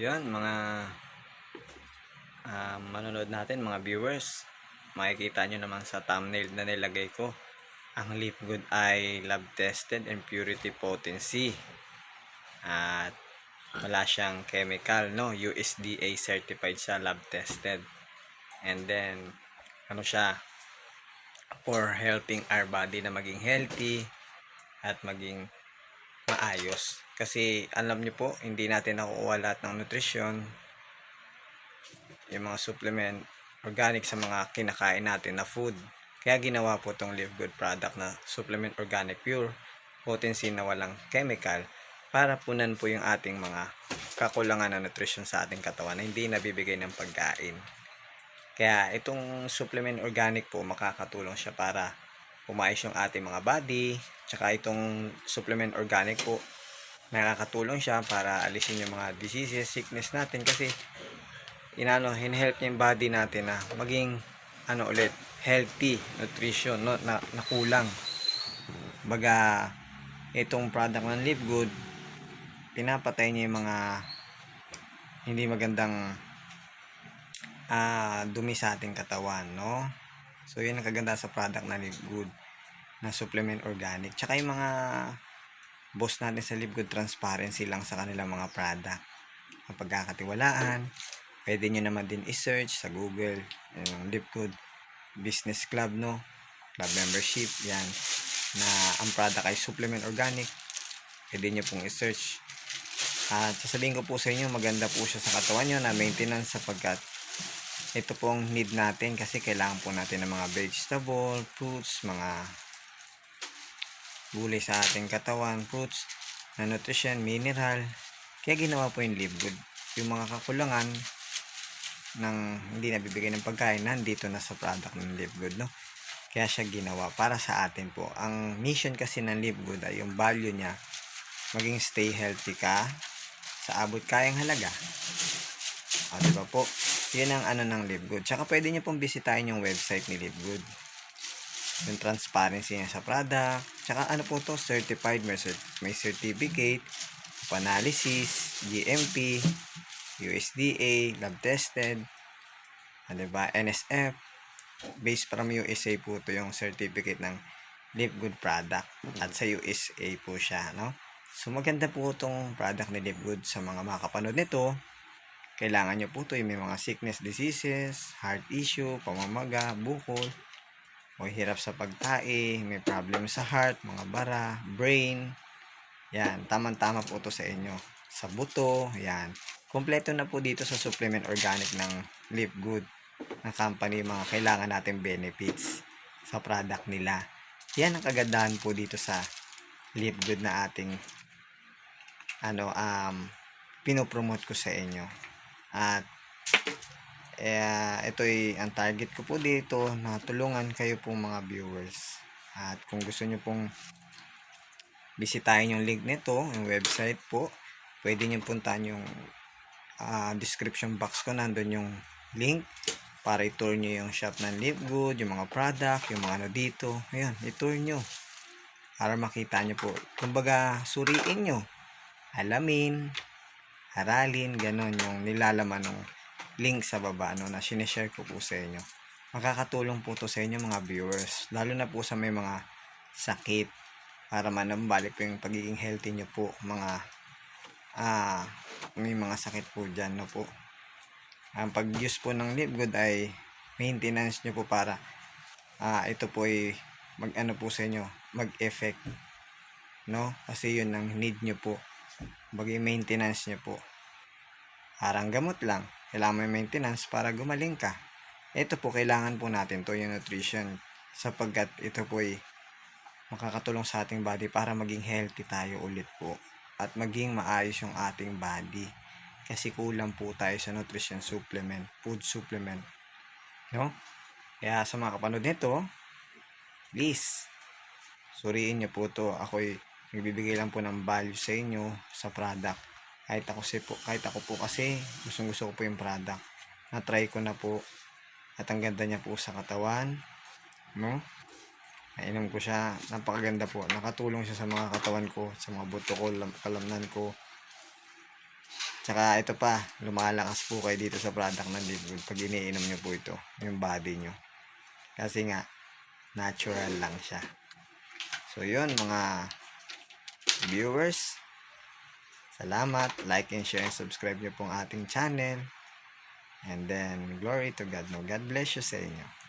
Yan mga manonood natin, mga viewers, makikita nyo naman sa thumbnail na nilagay ko, ang Leaf Good ay lab tested and purity potency at wala siyang chemical, no, USDA certified siya, lab tested. And then ano siya, for helping our body na maging healthy at maging maayos. Kasi alam nyo po, hindi natin nakukuha lahat ng nutrisyon, yung mga supplement, organic sa mga kinakain natin na food. Kaya ginawa po itong Live Good product na supplement organic pure potency na walang chemical para punan po yung ating mga kakulangan na nutrition sa ating katawan na hindi nabibigay ng pagkain. Kaya itong supplement organic po, makakatulong siya para umayos yung ating mga body. Tsaka itong supplement organic po, nakakatulong siya para alisin yung mga diseases, sickness natin, kasi hinhelp niya yung body natin na maging healthy nutrition, no, na kulang. Baga itong product ng Live Good, pinapatay niya yung mga hindi magandang dumi sa ating katawan, no? So yun ang kaganda sa product na Live Good na supplement organic. Tsaka yung mga boss natin sa Live Good, transparency lang sa kanilang mga product, ang pagkakatiwalaan. Pwede nyo naman din i-search sa Google yung Live Good Business Club, no, club membership, yan, na ang product ay supplement organic. Pwede nyo pong i-search at sasabihin ko po sa inyo, maganda po siya sa katawan nyo na maintenance, sapagkat ito pong need natin, kasi kailangan po natin ng mga vegetable, fruits, mga gulay sa ating katawan, fruits na nutrition, mineral. Kaya ginawa po yung Live Good, yung mga kakulangan ng hindi nabibigay ng pagkain nandito na sa product ng Live Good, no? Kaya siya ginawa para sa atin po. Ang mission kasi ng Live Good ay yung value niya, maging stay healthy ka sa abot kayang halaga. Diba po? Yun ang ng Live Good. Tsaka pwede niyo pong bisitahin yung website ni Live Good, yung transparency niya sa product. Tsaka po to, certified, may certificate of analysis, GMP, USDA, lab tested, diba, NSF, based from USA po to yung certificate ng Live Good product, at sa USA po siya, no? So maganda po itong product ni Live Good. Sa mga makapanood nito, kailangan nyo po ito, yung may mga sickness, diseases, heart issue, pamamaga, bukol, o hirap sa pagtae, may problem sa heart, mga bara, brain, yan, tamang-tama po ito sa inyo. Sa buto, yan, kompleto na po dito sa supplement organic ng Live Good ng company, mga kailangan natin benefits sa product nila. Yan ang kagandahan po dito sa Live Good na ating pinopromote ko sa inyo. At ito'y ang target ko po dito, na tulungan kayo pong mga viewers. At kung gusto nyo pong bisitahin yung link nito, yung website po, pwede nyo puntahan yung description box ko, nandun yung link para i-tour nyo yung shop ng Live Good, yung mga product, yung mga dito. Ayan, i-tour nyo para makita nyo po. Kumbaga, suriin nyo, alamin, aralin, ganon yung nilalaman ng link sa baba, na sinishare ko po sa inyo. Makakatulong po to sa inyo mga viewers, lalo na po sa may mga sakit, para manambalik po yung pagiging healthy nyo po, mga may mga sakit po dyan, no po. Ang pag-use po ng Live Good ay maintenance nyo po, para ito po ay po sa inyo, mag-effect, no? Kasi yun ang need nyo po, maintenance nyo po. Parang gamot lang, kailangan may maintenance para gumaling ka. Ito po, kailangan po natin to, yung nutrition, sapagkat ito po ay makakatulong sa ating body para maging healthy tayo ulit po, at maging maayos yung ating body, kasi kulang po tayo sa nutrition supplement, food supplement, no? Kaya sa mga kapanood nito, please suriin nyo po to. Ako'y nagbibigay lang po ng value sa inyo sa product. Kahit ako po kasi gusto ko po yung product, na-try ko na po, at ang ganda niya po sa katawan, no? Nainom ko siya, napakaganda po, nakatulong siya sa mga katawan ko, sa mga buto ko, kalamnan ko, Tsaka ito pa, lumalakas po kayo dito sa product ng Live Good pag iniinom nyo po ito, yung body nyo. Kasi nga, natural lang siya. So yun mga viewers, salamat, like and share and subscribe nyo pong ating channel. And then, glory to God. No, God bless you sa inyo.